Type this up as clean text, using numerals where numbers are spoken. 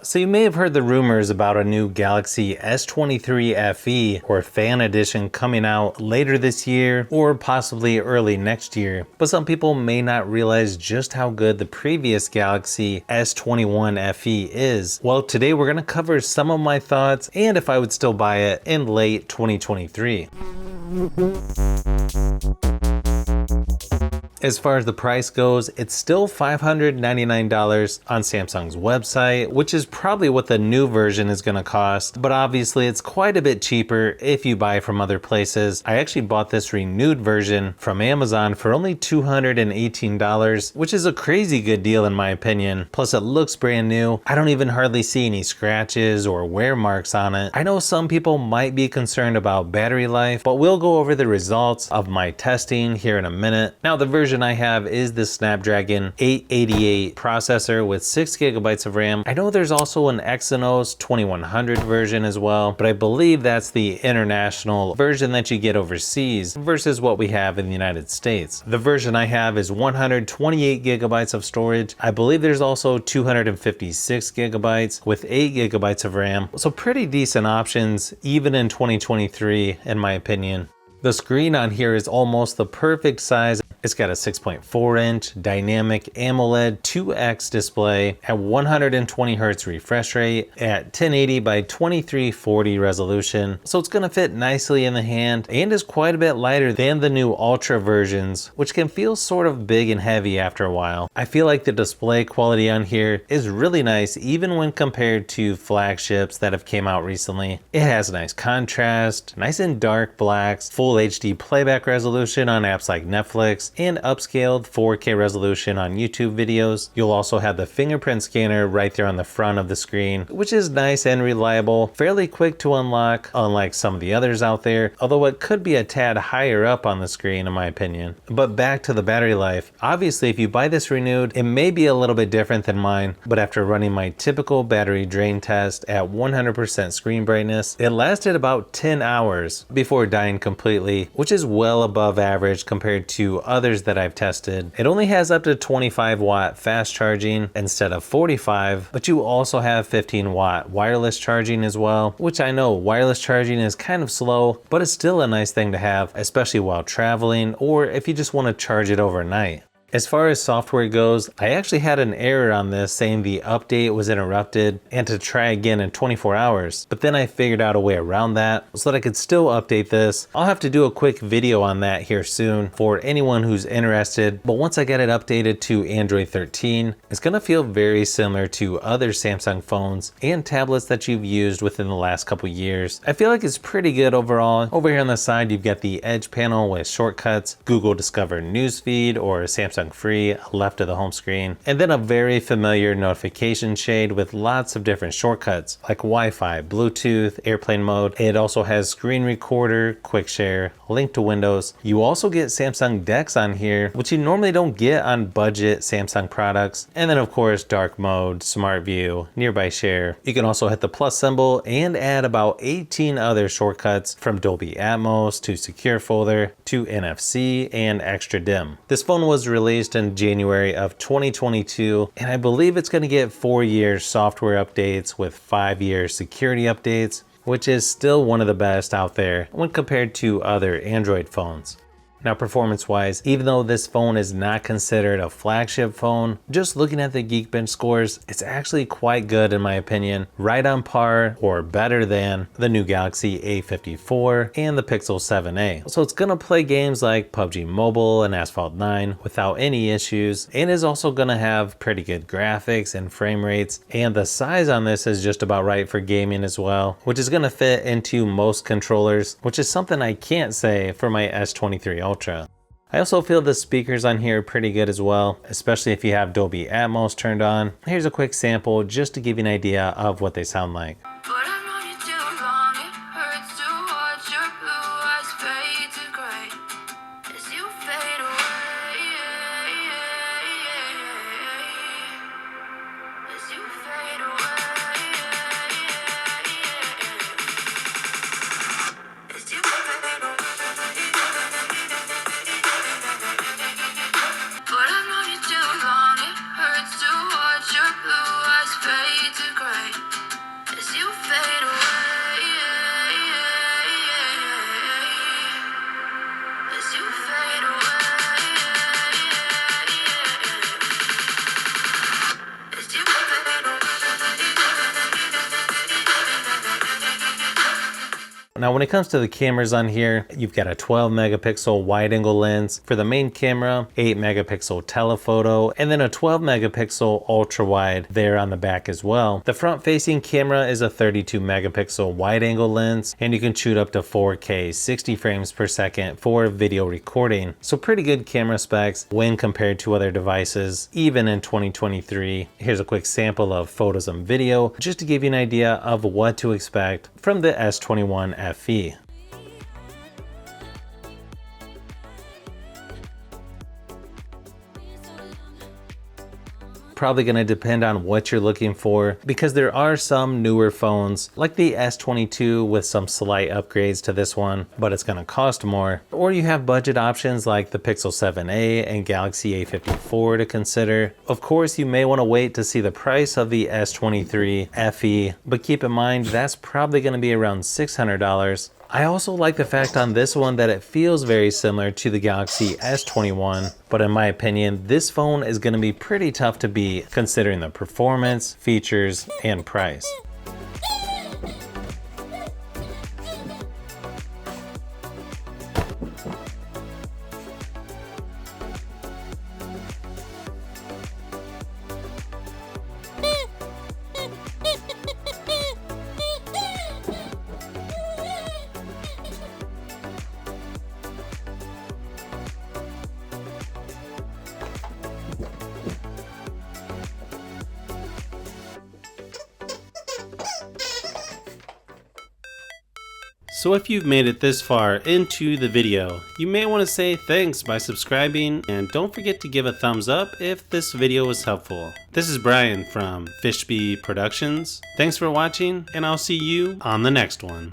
So you may have heard the rumors about a new Galaxy S23 FE or Fan Edition coming out later this year or possibly early next year, but some people may not realize just how good the previous Galaxy S21 FE is. Well, today we're going to cover some of my thoughts and if I would still buy it in late 2023. As far as the price goes, it's still $599 on Samsung's website, which is probably what the new version is going to cost, but obviously it's quite a bit cheaper if you buy from other places. I actually bought this renewed version from Amazon for only $218, which is a crazy good deal in my opinion. Plus it looks brand new. I don't even hardly see any scratches or wear marks on it. I know some people might be concerned about battery life, but we'll go over the results of my testing here in a minute. Now the version I have is the Snapdragon 888 processor with 6 GB of RAM. I know there's also an Exynos 2100 version as well, but I believe that's the international version that you get overseas versus what we have in the United States. The version I have is 128 GB of storage. I believe there's also 256 GB with 8 GB of RAM. So pretty decent options even in 2023 in my opinion. The screen on here is almost the perfect size. It's got a 6.4-inch dynamic AMOLED 2X display at 120 Hz refresh rate at 1080 by 2340 resolution. So it's going to fit nicely in the hand and is quite a bit lighter than the new Ultra versions, which can feel sort of big and heavy after a while. I feel like the display quality on here is really nice even when compared to flagships that have came out recently. It has nice contrast, nice and dark blacks, full HD playback resolution on apps like Netflix, and upscaled 4K resolution on YouTube videos. You'll also have the fingerprint scanner right there on the front of the screen, which is nice and reliable, fairly quick to unlock, unlike some of the others out there, although it could be a tad higher up on the screen in my opinion. But back to the battery life. Obviously, if you buy this renewed, it may be a little bit different than mine, but after running my typical battery drain test at 100% screen brightness, it lasted about 10 hours before dying completely, which is well above average compared to others that I've tested. It only has up to 25 watt fast charging instead of 45, but you also have 15 watt wireless charging as well, which I know wireless charging is kind of slow, but it's still a nice thing to have, especially while traveling or if you just want to charge it overnight. As far as software goes, I actually had an error on this saying the update was interrupted and to try again in 24 hours, but then I figured out a way around that so that I could still update this. I'll have to do a quick video on that here soon for anyone who's interested, but once I get it updated to Android 13, it's going to feel very similar to other Samsung phones and tablets that you've used within the last couple years. I feel like it's pretty good overall. Over here on the side, you've got the Edge panel with shortcuts, Google Discover Newsfeed or Samsung Free left of the home screen, and then a very familiar notification shade with lots of different shortcuts like Wi-Fi, Bluetooth, airplane mode. It also has screen recorder, quick share, link to Windows. You also get Samsung DeX on here, which you normally don't get on budget Samsung products. And then of course dark mode, smart view, nearby share. You can also hit the plus symbol and add about 18 other shortcuts from Dolby Atmos to secure folder to NFC and extra dim. This phone was released in January of 2022, and I believe it's going to get 4-year software updates with 5-year security updates, which is still one of the best out there when compared to other Android phones. Now performance-wise, even though this phone is not considered a flagship phone, just looking at the Geekbench scores, it's actually quite good in my opinion, right on par or better than the new Galaxy A54 and the Pixel 7a. So it's gonna play games like PUBG Mobile and Asphalt 9 without any issues, and is also gonna have pretty good graphics and frame rates, and the size on this is just about right for gaming as well, which is gonna fit into most controllers, which is something I can't say for my S23 Ultra. I also feel the speakers on here are pretty good as well, especially if you have Dolby Atmos turned on. Here's a quick sample just to give you an idea of what they sound like. Now when it comes to the cameras on here, you've got a 12 megapixel wide angle lens for the main camera, 8 megapixel telephoto, and then a 12 megapixel ultra wide there on the back as well. The front facing camera is a 32 megapixel wide angle lens, and you can shoot up to 4K 60 frames per second for video recording. So pretty good camera specs when compared to other devices, even in 2023. Here's a quick sample of photos and video just to give you an idea of what to expect from the S21 FE. Probably going to depend on what you're looking for, because there are some newer phones like the S22 with some slight upgrades to this one, but it's going to cost more. Or you have budget options like the Pixel 7a and Galaxy A54 to consider. Of course, you may want to wait to see the price of the S23 FE, but keep in mind that's probably going to be around $600. I also like the fact on this one that it feels very similar to the Galaxy S21, but in my opinion, this phone is going to be pretty tough to beat considering the performance, features, and price. So if you've made it this far into the video, you may want to say thanks by subscribing, and don't forget to give a thumbs up if this video was helpful. This is Brian from Fishbee Productions. Thanks for watching, and I'll see you on the next one.